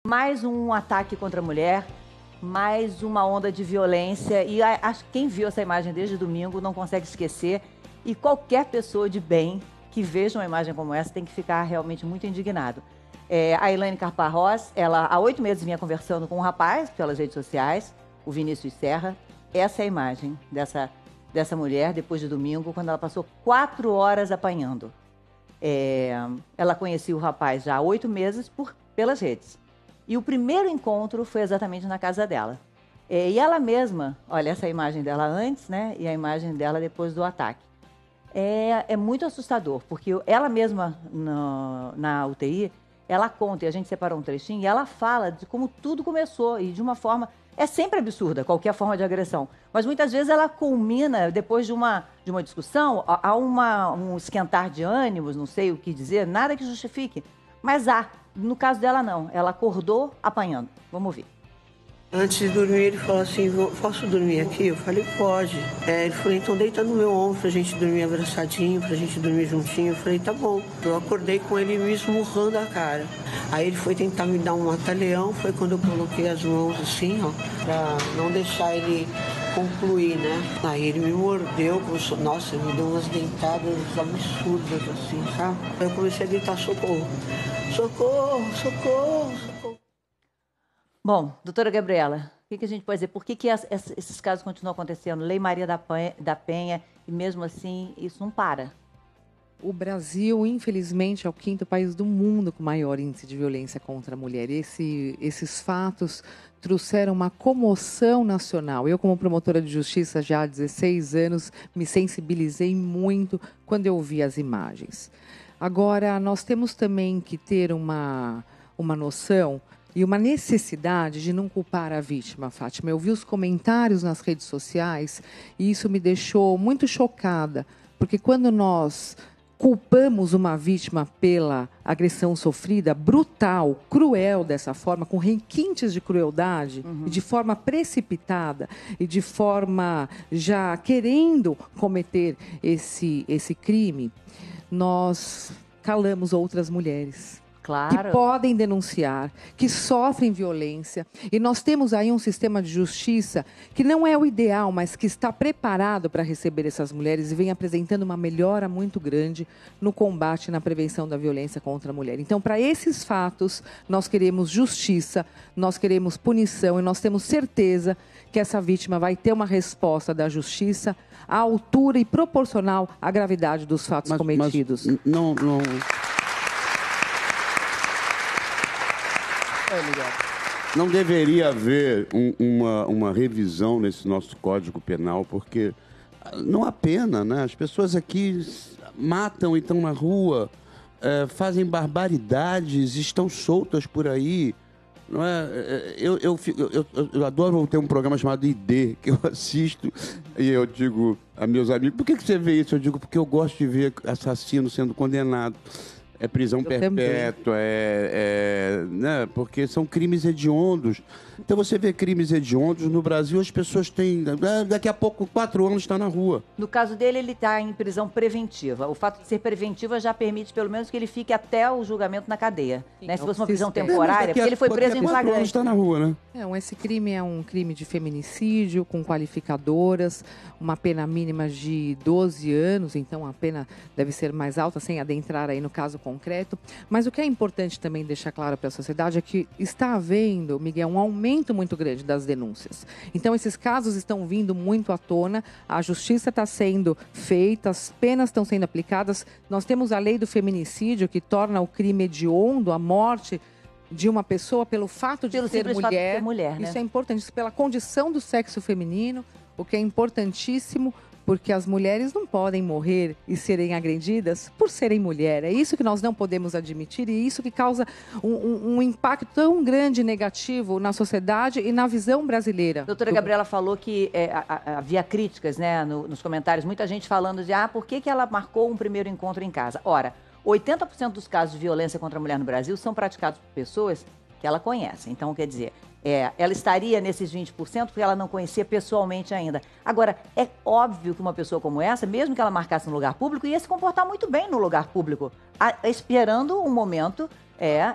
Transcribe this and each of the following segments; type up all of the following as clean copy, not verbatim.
Mais um ataque contra a mulher, mais uma onda de violência. E quem viu essa imagem desde domingo não consegue esquecer. E qualquer pessoa de bem que veja uma imagem como essa tem que ficar realmente muito indignado. A Elaine Carparros, ela há 8 meses vinha conversando com um rapaz pelas redes sociais, o Vinícius Serra. Essa é a imagem dessa mulher depois de domingo, quando ela passou 4 horas apanhando. Ela conhecia o rapaz já há 8 meses pelas redes. E o primeiro encontro foi exatamente na casa dela. E ela mesma, olha essa imagem dela antes, né? E a imagem dela depois do ataque. É muito assustador, porque ela mesma na UTI, ela conta, e a gente separou um trechinho, e ela fala de como tudo começou, e de uma forma... É sempre absurda, qualquer forma de agressão. Mas muitas vezes ela culmina, depois de uma discussão, há um esquentar de ânimos, não sei o que dizer, nada que justifique. Mas no caso dela não, ela acordou apanhando. Vamos ver. Antes de dormir, ele falou assim, posso dormir aqui? Eu falei, pode. Ele falou, então deita no meu ombro pra gente dormir abraçadinho, pra gente dormir juntinho. Eu falei, tá bom. Eu acordei com ele me esmurrando a cara. Aí ele foi tentar me dar um mata-leão, foi quando eu coloquei as mãos assim, ó, pra não deixar ele concluir, né? Aí ele me mordeu, nossa, me deu umas dentadas absurdas assim, sabe? Aí eu comecei a gritar, socorro, socorro, socorro, socorro. Bom, doutora Gabriela, o que a gente pode dizer? Por que esses casos continuam acontecendo? Lei Maria da Penha, e mesmo assim isso não para? O Brasil, infelizmente, é o 5º país do mundo com maior índice de violência contra a mulher. Esses fatos trouxeram uma comoção nacional. Eu, como promotora de justiça já há 16 anos, me sensibilizei muito quando eu vi as imagens. Agora, nós temos também que ter uma noção e uma necessidade de não culpar a vítima, Fátima. Eu vi os comentários nas redes sociais e isso me deixou muito chocada, porque quando nós culpamos uma vítima pela agressão sofrida, brutal, cruel dessa forma, com requintes de crueldade, e de forma precipitada, e de forma já querendo cometer esse crime, nós calamos outras mulheres. Claro. Que podem denunciar, que sofrem violência. E nós temos aí um sistema de justiça que não é o ideal, mas que está preparado para receber essas mulheres e vem apresentando uma melhora muito grande no combate e na prevenção da violência contra a mulher. Então, para esses fatos, nós queremos justiça, nós queremos punição e nós temos certeza que essa vítima vai ter uma resposta da justiça à altura e proporcional à gravidade dos fatos cometidos. Mas não... Não deveria haver uma revisão nesse nosso Código Penal, porque não há pena, né? As pessoas aqui matam e estão na rua, fazem barbaridades, estão soltas por aí. Não é? Eu adoro ter um programa chamado ID, que eu assisto, e eu digo a meus amigos, por que você vê isso? Eu digo, porque eu gosto de ver assassino sendo condenado. É prisão perpétua, né? Porque são crimes hediondos. Então você vê crimes hediondos no Brasil, as pessoas têm... Daqui a pouco, 4 anos, está na rua. No caso dele, ele está em prisão preventiva. O fato de ser preventiva já permite, pelo menos, que ele fique até o julgamento na cadeia. Né? Se fosse uma prisão temporária, porque ele foi preso em flagrante. 4 anos está na rua, né? Esse crime é um crime de feminicídio, com qualificadoras, uma pena mínima de 12 anos, então a pena deve ser mais alta, sem adentrar aí no caso concreto. Mas o que é importante também deixar claro para a sociedade é que está havendo, Miguel, um aumento muito grande das denúncias. Então, esses casos estão vindo muito à tona, a justiça está sendo feita, as penas estão sendo aplicadas. Nós temos a lei do feminicídio, que torna o crime hediondo, a morte de uma pessoa pelo fato de ser mulher. Né? Isso é importante, isso pela condição do sexo feminino, o que é importantíssimo, porque as mulheres não podem morrer e serem agredidas por serem mulher. É isso que nós não podemos admitir e isso que causa um impacto tão grande e negativo na sociedade e na visão brasileira. Doutora Gabriela falou que havia críticas, né, nos comentários, muita gente falando de por que ela marcou um primeiro encontro em casa? Ora, 80% dos casos de violência contra a mulher no Brasil são praticados por pessoas que ela conhece. Então, quer dizer, ela estaria nesses 20% porque ela não conhecia pessoalmente ainda. Agora, é óbvio que uma pessoa como essa, mesmo que ela marcasse no lugar público, ia se comportar muito bem no lugar público, esperando um momento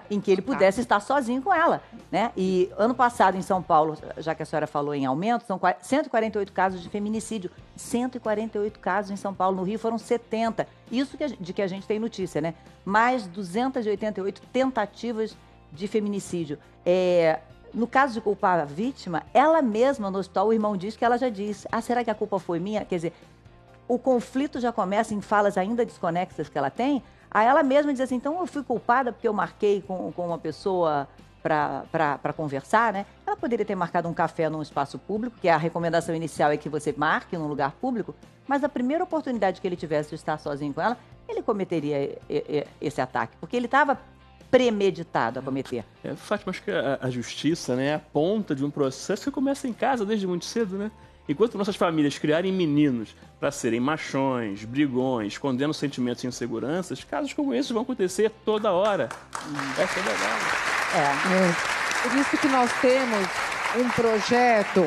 em que ele pudesse estar sozinho com ela, né? E ano passado em São Paulo, já que a senhora falou em aumento, são 148 casos de feminicídio. 148 casos em São Paulo. No Rio foram 70. Isso de que a gente tem notícia, né? Mais 288 tentativas de feminicídio. No caso de culpar a vítima, ela mesma no hospital, o irmão diz que ela já disse: será que a culpa foi minha? Quer dizer, o conflito já começa em falas ainda desconexas que ela tem. Aí ela mesma diz assim: então eu fui culpada porque eu marquei com uma pessoa para conversar, né? Ela poderia ter marcado um café num espaço público, que a recomendação inicial é que você marque num lugar público, mas a primeira oportunidade que ele tivesse de estar sozinho com ela, ele cometeria esse ataque, porque ele estava premeditado a cometer. Fátima, acho que a justiça, né, é a ponta de um processo que começa em casa desde muito cedo, né? Enquanto nossas famílias criarem meninos para serem machões, brigões, escondendo sentimentos e inseguranças, casos como esses vão acontecer toda hora. Essa é a verdade. Por isso que nós temos um projeto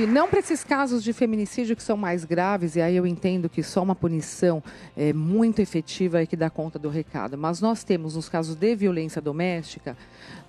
não para esses casos de feminicídio que são mais graves, e aí eu entendo que só uma punição muito efetiva é que dá conta do recado. Mas nós temos, nos casos de violência doméstica,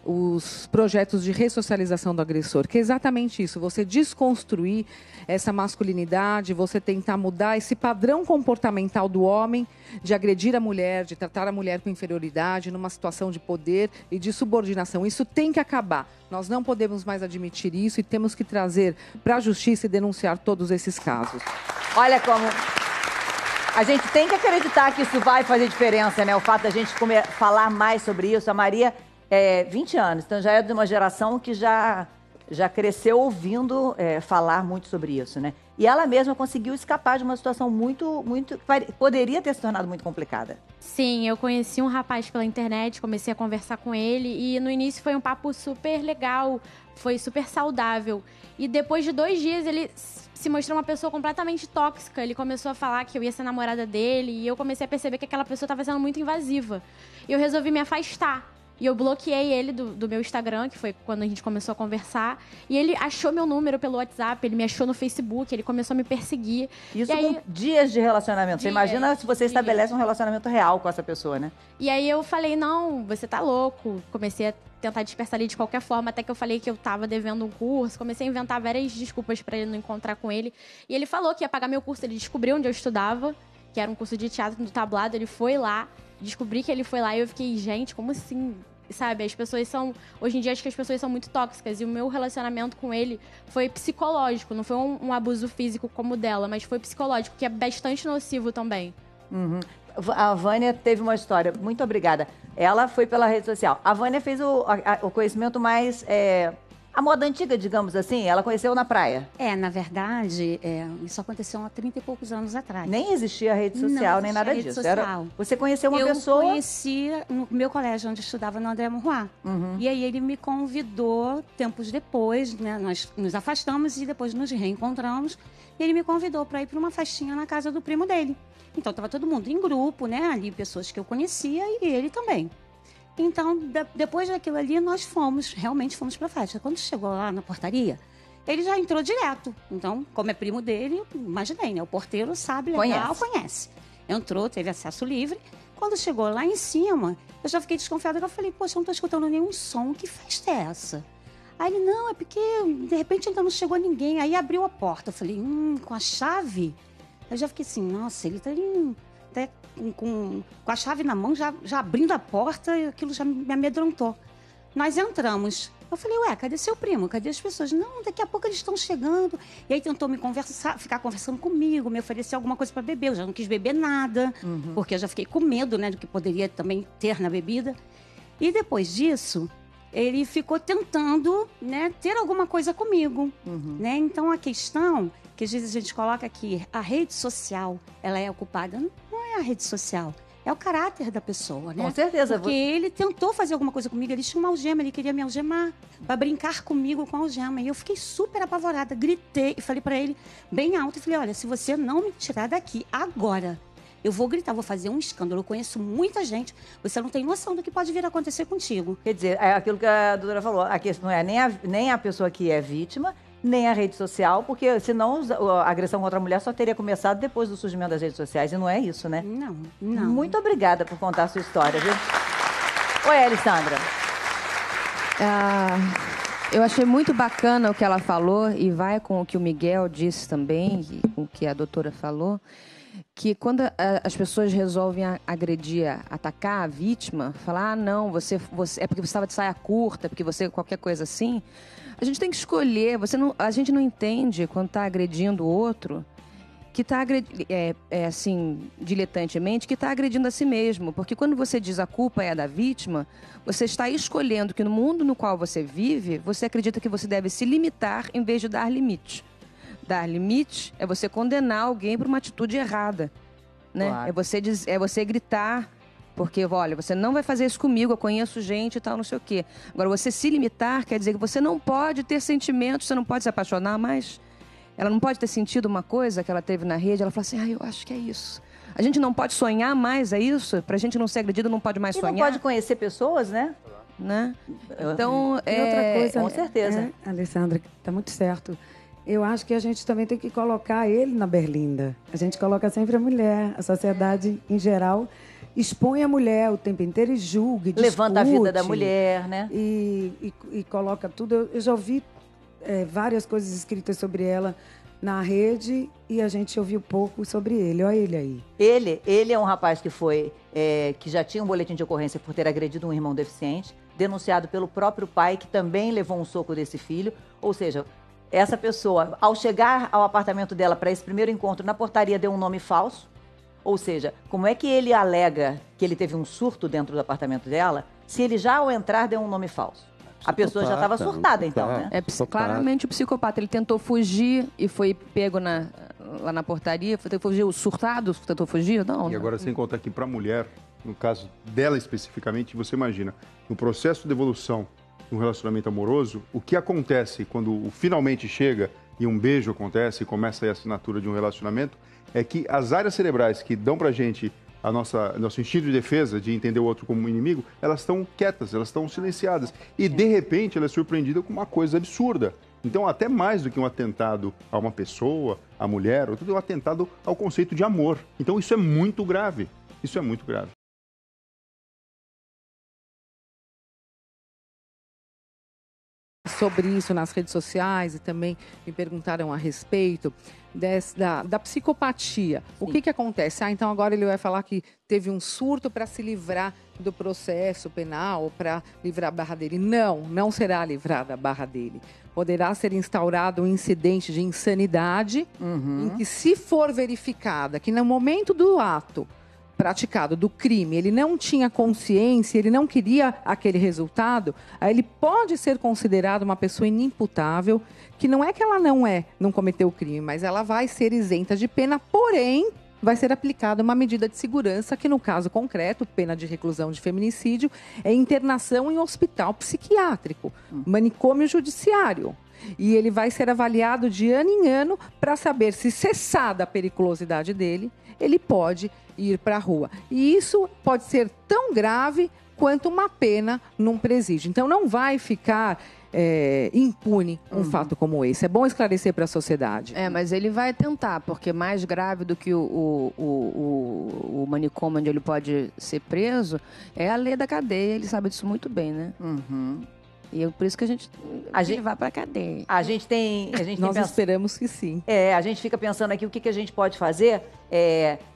os projetos de ressocialização do agressor, que é exatamente isso, você desconstruir essa masculinidade, você tentar mudar esse padrão comportamental do homem de agredir a mulher, de tratar a mulher com inferioridade, numa situação de poder e de subordinação. Isso tem que acabar. Nós não podemos mais admitir isso e temos que trazer para a justiça e denunciar todos esses casos. Olha como a gente tem que acreditar que isso vai fazer diferença, né? O fato da gente falar mais sobre isso. A Maria 20 anos, então já é de uma geração que já cresceu ouvindo falar muito sobre isso, né? E ela mesma conseguiu escapar de uma situação muito, poderia ter se tornado muito complicada. Sim, eu conheci um rapaz pela internet, comecei a conversar com ele e no início foi um papo super legal, foi super saudável. E depois de 2 dias ele se mostrou uma pessoa completamente tóxica. Ele começou a falar que eu ia ser namorada dele e eu comecei a perceber que aquela pessoa estava sendo muito invasiva. E eu resolvi me afastar. E eu bloqueei ele do meu Instagram, que foi quando a gente começou a conversar. E ele achou meu número pelo WhatsApp, ele me achou no Facebook, ele começou a me perseguir. Isso com dias de relacionamento. Você imagina se você estabelece um relacionamento real com essa pessoa, né? E aí eu falei, não, você tá louco. Comecei a tentar dispersar ele de qualquer forma, até que eu falei que eu tava devendo um curso. Comecei a inventar várias desculpas pra ele não encontrar com ele. E ele falou que ia pagar meu curso, ele descobriu onde eu estudava, que era um curso de teatro no Tablado, ele foi lá. Descobri que ele foi lá e eu fiquei, gente, como assim? Sabe, as pessoas são... Hoje em dia, acho que as pessoas são muito tóxicas. E o meu relacionamento com ele foi psicológico. Não foi um abuso físico como o dela, mas foi psicológico, que é bastante nocivo também. Uhum. A Vânia teve uma história. Muito obrigada. Ela foi pela rede social. A Vânia fez o conhecimento mais... a moda antiga, digamos assim, ela conheceu na praia. Na verdade, isso aconteceu há 30 e poucos anos atrás. Nem existia rede social, nem nada disso. Você conheceu uma pessoa... Eu conheci no meu colégio, onde eu estudava, no André Maurois. Uhum. E aí ele me convidou, tempos depois, né, nós nos afastamos e depois nos reencontramos. E ele me convidou para ir para uma festinha na casa do primo dele. Então, estava todo mundo em grupo, né, ali, pessoas que eu conhecia e ele também. Então, depois daquilo ali, nós realmente fomos pra festa. Quando chegou lá na portaria, ele já entrou direto. Então, como é primo dele, imaginei, né? O porteiro sabe, legal, conhece. Entrou, teve acesso livre. Quando chegou lá em cima, eu já fiquei desconfiada. Eu falei, poxa, eu não tô escutando nenhum som. Que festa é essa? Aí ele, não, é porque de repente ainda não chegou ninguém. Aí abriu a porta. Eu falei, com a chave? Eu já fiquei assim, nossa, ele tá até com a chave na mão, já abrindo a porta, e aquilo já me amedrontou. Nós entramos. Eu falei, cadê seu primo? Cadê as pessoas? Não, daqui a pouco eles estão chegando. E aí tentou ficar conversando comigo, me oferecer alguma coisa para beber. Eu já não quis beber nada, porque eu já fiquei com medo, né, do que poderia também ter na bebida. E depois disso, ele ficou tentando, né, ter alguma coisa comigo. Né? Então, a questão que às vezes a gente coloca aqui, a rede social, ela é ocupada, não é a rede social, é o caráter da pessoa, né? Com certeza. Porque ele tentou fazer alguma coisa comigo, ele tinha uma algema, ele queria me algemar, para brincar comigo com a algema. E eu fiquei super apavorada, gritei e falei para ele bem alto, e falei, olha, se você não me tirar daqui agora, eu vou gritar, vou fazer um escândalo. Eu conheço muita gente, você não tem noção do que pode vir a acontecer contigo. Quer dizer, é aquilo que a doutora falou, a questão não é nem a pessoa que é vítima, nem a rede social, porque senão a agressão contra a mulher só teria começado depois do surgimento das redes sociais, e não é isso, né? Não. Muito obrigada por contar a sua história, viu? Oi, Alessandra. Eu achei muito bacana o que ela falou e vai com o que o Miguel disse também, e com o que a doutora falou, que quando as pessoas resolvem agredir, atacar a vítima, falar, não, você é porque você estava de saia curta, porque você qualquer coisa assim, a gente tem que escolher. A gente não entende quando está agredindo o outro, que está assim, diletantemente, que está agredindo a si mesmo. Porque quando você diz a culpa é da vítima, você está escolhendo que no mundo no qual você vive, você acredita que você deve se limitar em vez de dar limite. Dar limite é você condenar alguém por uma atitude errada, né? Claro. É você gritar, porque, olha, você não vai fazer isso comigo, eu conheço gente e tal, não sei o quê. Agora, você se limitar quer dizer que você não pode ter sentimentos, você não pode se apaixonar mais. Ela não pode ter sentido uma coisa que ela teve na rede, ela fala assim, eu acho que é isso. A gente não pode sonhar mais, é isso? Pra gente não ser agredido, não pode mais sonhar. E não pode conhecer pessoas, né? Então, e outra coisa, com certeza. Alessandra, tá muito certo. Eu acho que a gente também tem que colocar ele na berlinda. A gente coloca sempre a mulher, a sociedade em geral expõe a mulher o tempo inteiro e julga, e levanta a vida da discute, mulher, né? E coloca tudo. Eu já ouvi várias coisas escritas sobre ela na rede e a gente ouviu pouco sobre ele. Olha ele aí. Ele é um rapaz que que já tinha um boletim de ocorrência por ter agredido um irmão deficiente, denunciado pelo próprio pai, que também levou um soco desse filho. Ou seja, essa pessoa, ao chegar ao apartamento dela para esse primeiro encontro, na portaria deu um nome falso. Ou seja, como é que ele alega que ele teve um surto dentro do apartamento dela, se ele já ao entrar deu um nome falso? A pessoa já estava surtada, então, né? Claramente o psicopata. Ele tentou fugir e foi pego lá na portaria. Tentou fugir, o surtado tentou fugir? Não. E agora, sem contar que para a mulher, no caso dela especificamente, você imagina, no processo de evolução de um relacionamento amoroso, o que acontece quando finalmente chega e um beijo acontece e começa a assinatura de um relacionamento, é que as áreas cerebrais que dão pra gente nosso instinto de defesa, de entender o outro como um inimigo, elas estão quietas, elas estão silenciadas. E, de repente, ela é surpreendida com uma coisa absurda. Então, até mais do que um atentado a uma pessoa, a mulher, ou tudo é um atentado ao conceito de amor. Então, isso é muito grave. Isso é muito grave. Sobre isso nas redes sociais e também me perguntaram a respeito da psicopatia. Sim. O que acontece? Então agora ele vai falar que teve um surto para se livrar do processo penal, para livrar a barra dele. Não será livrada a barra dele. Poderá ser instaurado um incidente de insanidade em que, se for verificada que no momento do ato praticado, do crime, ele não tinha consciência, ele não queria aquele resultado, aí ele pode ser considerado uma pessoa inimputável, que não é que ela não cometeu o crime, mas ela vai ser isenta de pena, porém, vai ser aplicada uma medida de segurança, que no caso concreto, pena de reclusão de feminicídio, é internação em hospital psiquiátrico, manicômio judiciário. E ele vai ser avaliado de ano em ano para saber se, cessada a periculosidade dele, ele pode ir para a rua. E isso pode ser tão grave quanto uma pena num presídio. Então, não vai ficar impune um fato como esse. É bom esclarecer para a sociedade. Mas ele vai tentar, porque mais grave do que o manicômio onde ele pode ser preso é a lei da cadeia. Ele sabe disso muito bem, né? E é por isso que a gente vai para a cadeia. Nós esperamos que sim. A gente fica pensando aqui o que a gente pode fazer.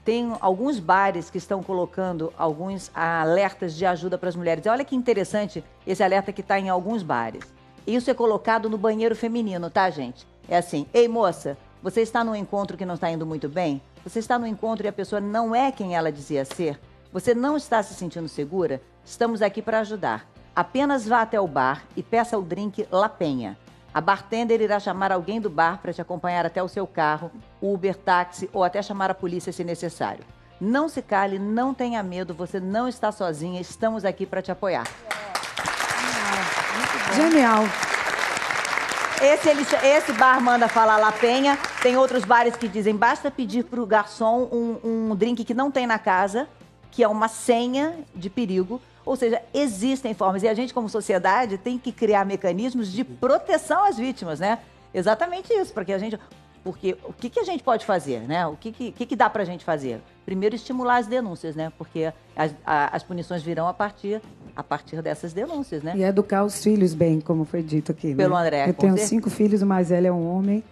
Tem alguns bares que estão colocando alguns alertas de ajuda para as mulheres. Olha que interessante esse alerta que está em alguns bares. Isso é colocado no banheiro feminino, tá, gente? É assim, ei moça, você está num encontro que não está indo muito bem? Você está num encontro e a pessoa não é quem ela dizia ser? Você não está se sentindo segura? Estamos aqui para ajudar. Apenas vá até o bar e peça o drink La Penha. A bartender irá chamar alguém do bar para te acompanhar até o seu carro, Uber, táxi ou até chamar a polícia se necessário. Não se cale, não tenha medo, você não está sozinha, estamos aqui para te apoiar. Genial. Esse bar manda falar La Penha. Tem outros bares que dizem, basta pedir para o garçom um drink que não tem na casa, que é uma senha de perigo. Ou seja, existem formas. E a gente, como sociedade, tem que criar mecanismos de proteção às vítimas, né? Exatamente isso, porque a gente... Porque o que a gente pode fazer, né? O que dá pra gente fazer? Primeiro, estimular as denúncias, né? Porque as punições virão a partir dessas denúncias, né? E educar os filhos bem, como foi dito aqui. Pelo né? André, Eu com tenho certeza. 5 filhos, o mais velho é um homem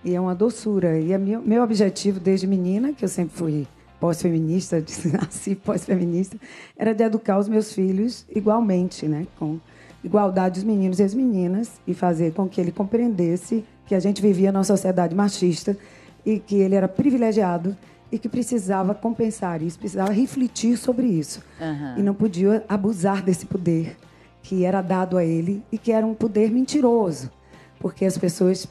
e é uma doçura. E meu objetivo desde menina, que eu sempre fui pós-feminista, nasci pós-feminista, era de educar os meus filhos igualmente, né? Com igualdade dos meninos e as meninas e fazer com que ele compreendesse que a gente vivia numa sociedade machista e que ele era privilegiado e que precisava compensar isso, precisava refletir sobre isso. E não podia abusar desse poder que era dado a ele e que era um poder mentiroso, porque as pessoas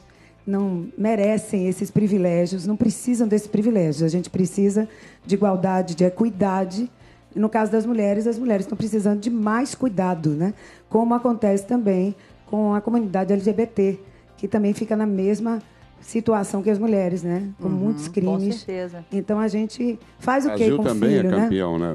não merecem esses privilégios, não precisam desses privilégios. A gente precisa de igualdade, de equidade. E no caso das mulheres, as mulheres estão precisando de mais cuidado, né? Como acontece também com a comunidade LGBT, que também fica na mesma situação que as mulheres, né? Com muitos crimes. Com certeza. Então a gente faz o O quê Brasil com o também filho, é né? campeão, né?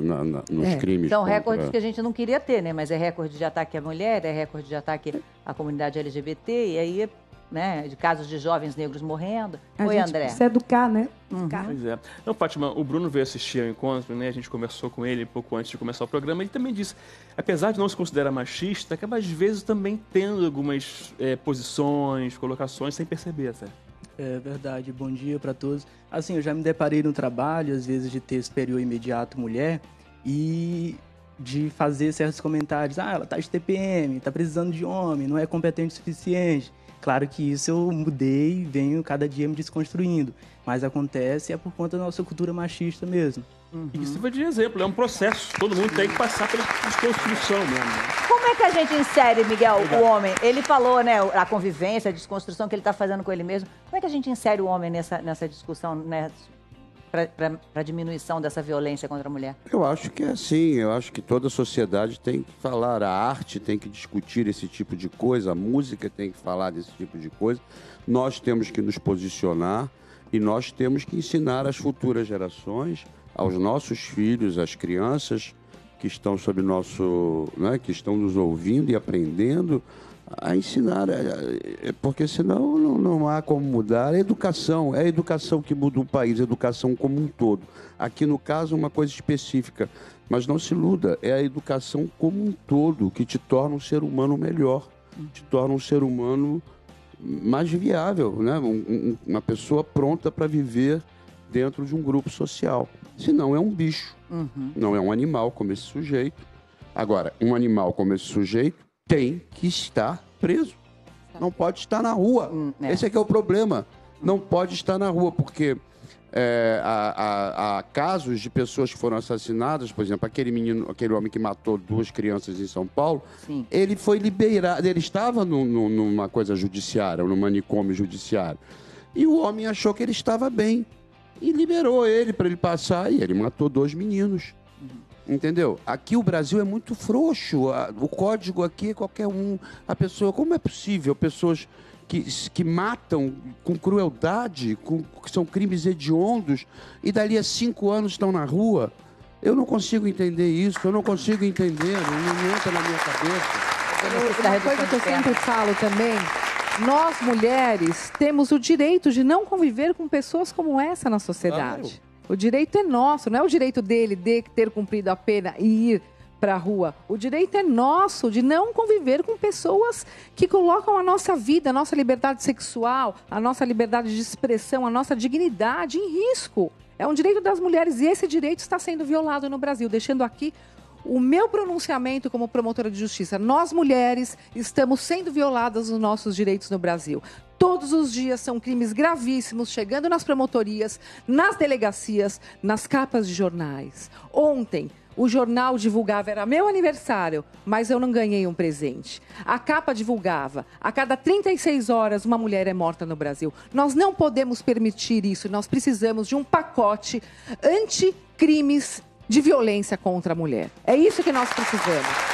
Nos crimes. São contra- recordes que a gente não queria ter, né? Mas é recorde de ataque à mulher, é recorde de ataque à comunidade LGBT, e aí, né, de casos de jovens negros morrendo. A Oi, gente André. precisa educar, né? Educar. Pois é. Não, Fátima, o Bruno veio assistir ao encontro, né? A gente conversou com ele pouco antes de começar o programa. Ele também disse, apesar de não se considerar machista, acaba às vezes também tendo algumas posições, colocações sem perceber, até. É verdade, bom dia para todos. Assim, eu já me deparei no trabalho, às vezes, de ter superior imediato mulher e de fazer certos comentários. Ah, ela tá de TPM, tá precisando de homem, não é competente o suficiente. Claro que isso eu mudei e venho cada dia me desconstruindo. Mas acontece é por conta da nossa cultura machista mesmo. E isso foi de exemplo, é um processo. Todo mundo tem que passar pela desconstrução mesmo. Como é que a gente insere, Miguel, o homem? Ele falou, né, a convivência, a desconstrução que ele está fazendo com ele mesmo. Como é que a gente insere o homem nessa discussão, né, para diminuição dessa violência contra a mulher? Eu acho que é assim, eu acho que toda a sociedade tem que falar, a arte tem que discutir esse tipo de coisa, a música tem que falar desse tipo de coisa. Nós temos que nos posicionar e nós temos que ensinar às futuras gerações, aos nossos filhos, às crianças que estão sob nosso, né, que estão nos ouvindo e aprendendo, a ensinar, porque senão não há como mudar. É a educação que muda o país, a educação como um todo. Aqui, no caso, uma coisa específica, mas não se iluda, é a educação como um todo que te torna um ser humano melhor, te torna um ser humano mais viável, né? Uma pessoa pronta para viver dentro de um grupo social. Senão é um bicho, não é um animal como esse sujeito. Agora, um animal como esse sujeito tem que estar preso. Não pode estar na rua. Esse é que é o problema. Não pode estar na rua, porque há casos de pessoas que foram assassinadas, por exemplo, aquele homem que matou 2 crianças em São Paulo, ele foi liberado, ele estava numa coisa judiciária, num manicômio judiciário, e o homem achou que ele estava bem e liberou ele para ele passar, e ele matou 2 meninos. Entendeu? Aqui o Brasil é muito frouxo. O código aqui é qualquer um. A pessoa, como é possível? Pessoas que matam com crueldade, que são crimes hediondos, e dali a 5 anos estão na rua. Eu não consigo entender isso, eu não consigo entender, não entra na minha cabeça. Uma coisa que eu sempre falo também, nós mulheres temos o direito de não conviver com pessoas como essa na sociedade. O direito é nosso, não é o direito dele de ter cumprido a pena e ir para a rua. O direito é nosso de não conviver com pessoas que colocam a nossa vida, a nossa liberdade sexual, a nossa liberdade de expressão, a nossa dignidade em risco. É um direito das mulheres e esse direito está sendo violado no Brasil. Deixando aqui o meu pronunciamento como promotora de justiça. Nós, mulheres, estamos sendo violadas os nossos direitos no Brasil. Todos os dias são crimes gravíssimos chegando nas promotorias, nas delegacias, nas capas de jornais. Ontem, o jornal divulgava, era meu aniversário, mas eu não ganhei um presente. A capa divulgava, a cada 36 horas uma mulher é morta no Brasil. Nós não podemos permitir isso, nós precisamos de um pacote anti-crimes de violência contra a mulher. É isso que nós precisamos.